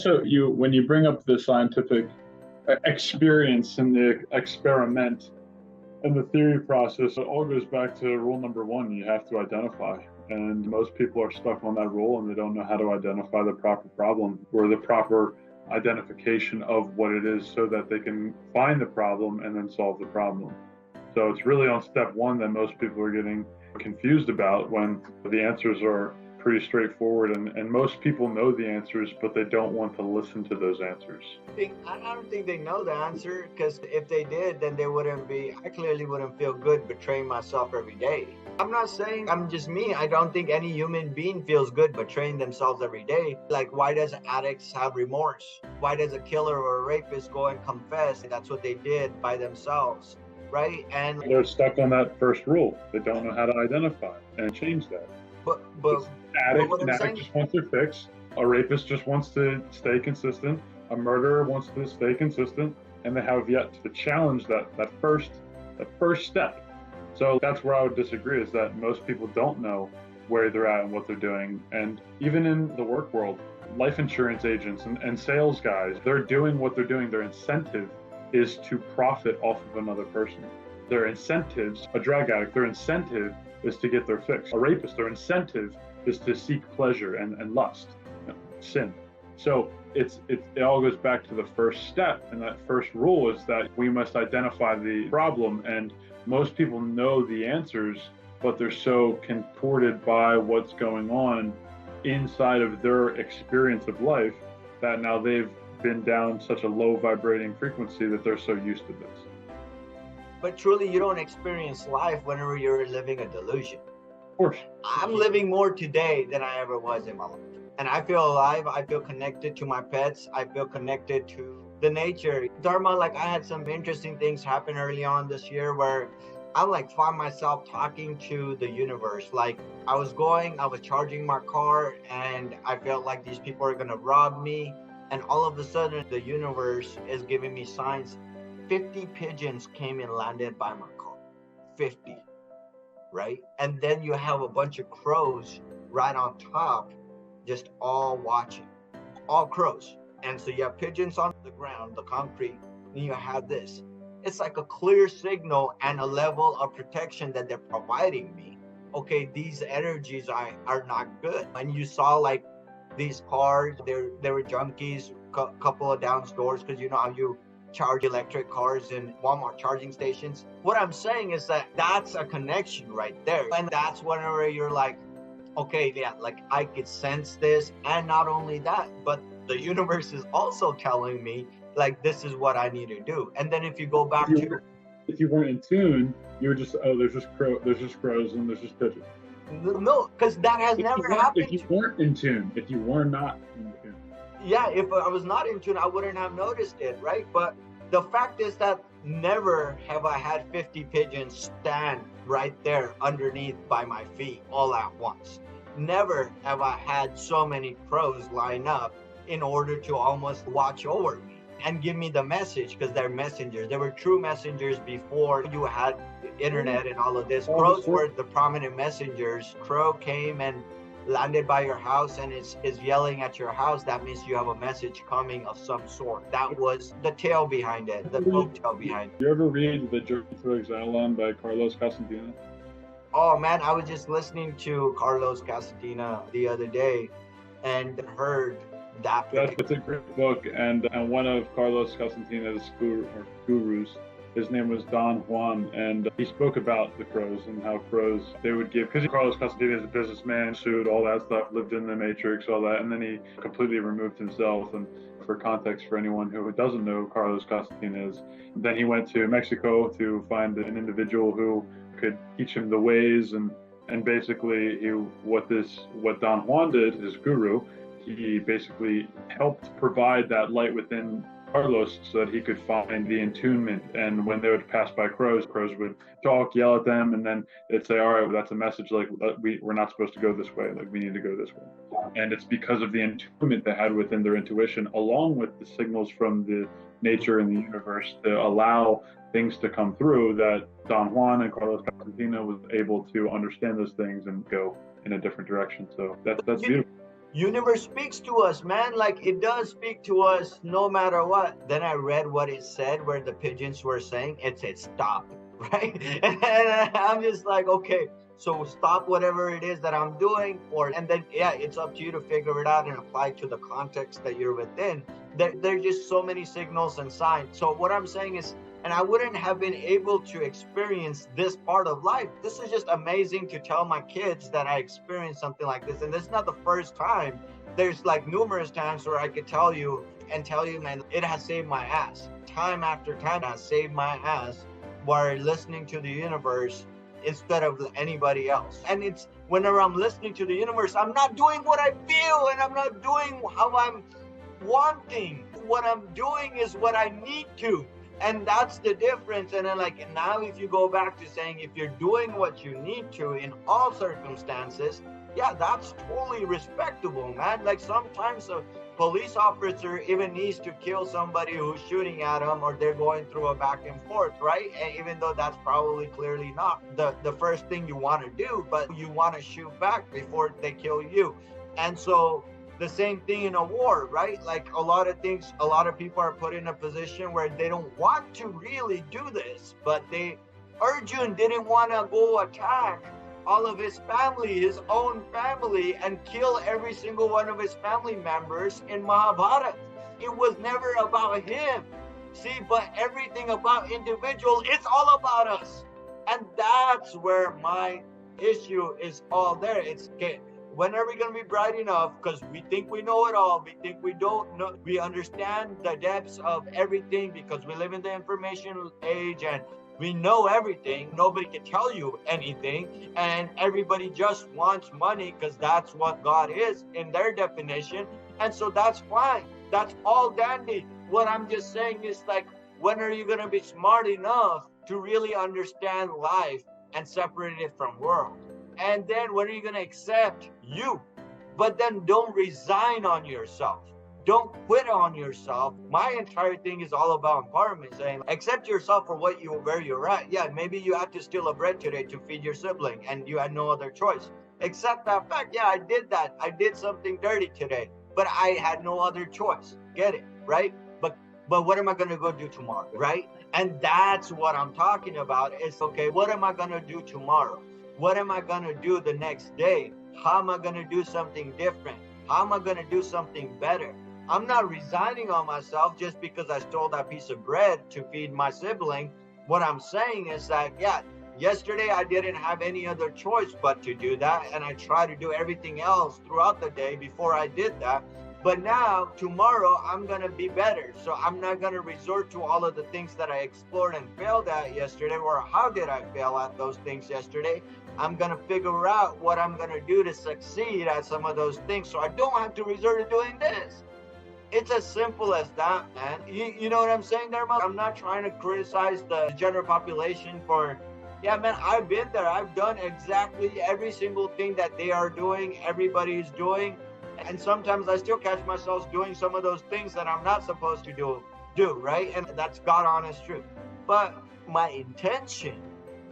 also, when you bring up the scientific experience and the experiment and the theory process, it all goes back to rule number one: you have to identify. And most people are stuck on that rule, and they don't know how to identify the proper problem or the proper identification of what it is, so that they can find the problem and then solve the problem. So it's really on step one that most people are getting confused about, when the answers are pretty straightforward, and most people know the answers, but they don't want to listen to those answers. I don't think they know the answer, because if they did, then I clearly wouldn't feel good betraying myself every day. I'm not saying I'm just me. I don't think any human being feels good betraying themselves every day. Like, why does addicts have remorse? Why does a killer or a rapist go and confess that's what they did by themselves, right? And they're stuck on that first rule. They don't know how to identify and change that. But an addict just wants their fix. A rapist just wants to stay consistent. A murderer wants to stay consistent, and they have yet to challenge that first step. So that's where I would disagree, is that most people don't know where they're at and what they're doing. And even in the work world, life insurance agents and sales guys, they're doing what they're doing. Their incentive is to profit off of another person. Their incentives, a drug addict, their incentive is to get their fix. A rapist, their incentive is to seek pleasure and lust, sin. So it all goes back to the first step, and that first rule is that we must identify the problem. And most people know the answers, but they're so contorted by what's going on inside of their experience of life that now they've been down such a low vibrating frequency that they're so used to this. But truly, you don't experience life whenever you're living a delusion. Of course. I'm living more today than I ever was in my life. And I feel alive. I feel connected to my pets. I feel connected to the nature. Dharma, like, I had some interesting things happen early on this year where I find myself talking to the universe. Like, I was charging my car, and I felt like these people are going to rob me. And all of a sudden, the universe is giving me signs. 50 pigeons came and landed by my car. 50, right? And then you have a bunch of crows right on top, just all watching. All crows. And so you have pigeons on the ground, the concrete, and you have this. It's like a clear signal and a level of protection that they're providing me. Okay, these energies are not good. And you saw these cars, they were junkies, couple of down stores, because you know how you charge electric cars in Walmart charging stations. What I'm saying is that's a connection right there. And that's whenever you're like, okay, yeah, I could sense this. And not only that, but the universe is also telling me, this is what I need to do. And then if you go back if you weren't in tune, you were just, there's just crows and there's just pigeons. No, because that has never happened. If you weren't in tune, if you were not in tune. Yeah, if I was not in tune, I wouldn't have noticed it, right? But the fact is that never have I had 50 pigeons stand right there underneath by my feet all at once. Never have I had so many crows line up in order to almost watch over me and give me the message, because they're messengers. They were true messengers before you had the internet and all of this. Crows were the prominent messengers. Crow came and landed by your house and is yelling at your house. That means you have a message coming of some sort. That was the tale behind it, the folk tale behind it. You ever read The Journey Through Exile by Carlos Castaneda? Oh man, I was just listening to Carlos Castaneda the other day and heard that. It's a great book, and one of Carlos Castaneda's gurus, his name was Don Juan, and he spoke about the crows and how crows, they would give, because Carlos Castaneda is a businessman, sued, all that stuff, lived in the Matrix, all that, and then he completely removed himself. And for context, for anyone who doesn't know Carlos Castaneda is, then he went to Mexico to find an individual who could teach him the ways, and basically what Don Juan did, his guru, he basically helped provide that light within Carlos so that he could find the attunement. And when they would pass by crows would talk, yell at them, and then they'd say, all right, well, that's a message, we're not supposed to go this way, we need to go this way. And it's because of the attunement they had within their intuition, along with the signals from the nature and the universe to allow things to come through, that Don Juan and Carlos Castaneda was able to understand those things and go in a different direction. So that's beautiful. Universe speaks to us, man. Like it does speak to us no matter what. Then I read what it said, where the pigeons were saying. It said stop, right? And I'm just like, okay, so stop whatever it is that I'm doing, and then yeah, it's up to you to figure it out and apply to the context that you're within. There's just so many signals and signs. So what I'm saying is, and I wouldn't have been able to experience this part of life. This is just amazing to tell my kids that I experienced something like this. And this is not the first time. There's like numerous times where I could tell you, man, it has saved my ass. Time after time, it has saved my ass while listening to the universe instead of anybody else. And it's whenever I'm listening to the universe, I'm not doing what I feel and I'm not doing how I'm wanting. What I'm doing is what I need to. And that's the difference. And then like now if you go back to saying if you're doing what you need to in all circumstances, yeah, that's totally respectable, man. Like sometimes a police officer even needs to kill somebody who's shooting at them, or they're going through a back and forth, right? And even though that's probably clearly not the first thing you want to do, but you want to shoot back before they kill you. And so the same thing in a war, right? Like a lot of things, a lot of people are put in a position where they don't want to really do this, but Arjun didn't want to go attack all of his family, his own family, and kill every single one of his family members in Mahabharata. It was never about him. See, but everything about individual, it's all about us. And that's where my issue is all there. It's okay. When are we going to be bright enough? Because we think we know it all. We think we don't know. We understand the depths of everything because we live in the information age and we know everything. Nobody can tell you anything. And everybody just wants money because that's what God is in their definition. And so that's fine. That's all dandy. What I'm just saying is like, when are you going to be smart enough to really understand life and separate it from world? And then when are you going to accept you? But then don't resign on yourself. Don't quit on yourself. My entire thing is all about empowerment, saying accept yourself for where you're at. Yeah, maybe you had to steal a bread today to feed your sibling and you had no other choice. Accept that fact. Yeah, I did that. I did something dirty today, but I had no other choice. Get it, right? But what am I going to go do tomorrow, right? And that's what I'm talking about. It's okay, what am I going to do tomorrow? What am I going to do the next day? How am I going to do something different? How am I going to do something better? I'm not resigning on myself just because I stole that piece of bread to feed my sibling. What I'm saying is that, yeah, yesterday I didn't have any other choice but to do that. And I tried to do everything else throughout the day before I did that. But now, tomorrow, I'm going to be better. So I'm not going to resort to all of the things that I explored and failed at yesterday, or how did I fail at those things yesterday. I'm going to figure out what I'm going to do to succeed at some of those things so I don't have to resort to doing this. It's as simple as that, man. You know what I'm saying, Dharma? I'm not trying to criticize the general population for, yeah, man, I've been there. I've done exactly every single thing that they are doing, everybody's doing. And sometimes I still catch myself doing some of those things that I'm not supposed to do, right? And that's God honest truth. But my intention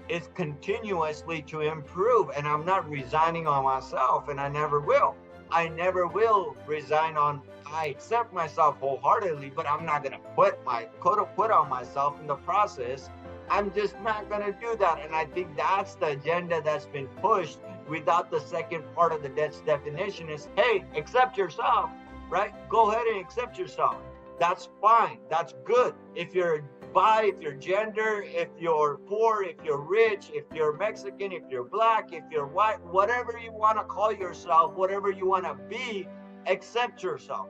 is continuously to improve, and I'm not resigning on myself, and I never will. I never will resign on, I accept myself wholeheartedly, but I'm not going to put on myself in the process. I'm just not going to do that. And I think that's the agenda that's been pushed without the second part of the definition is, hey, accept yourself, right? Go ahead and accept yourself. That's fine. That's good. If you're bi, if you're gender, if you're poor, if you're rich, if you're Mexican, if you're black, if you're white, whatever you want to call yourself, whatever you want to be, accept yourself.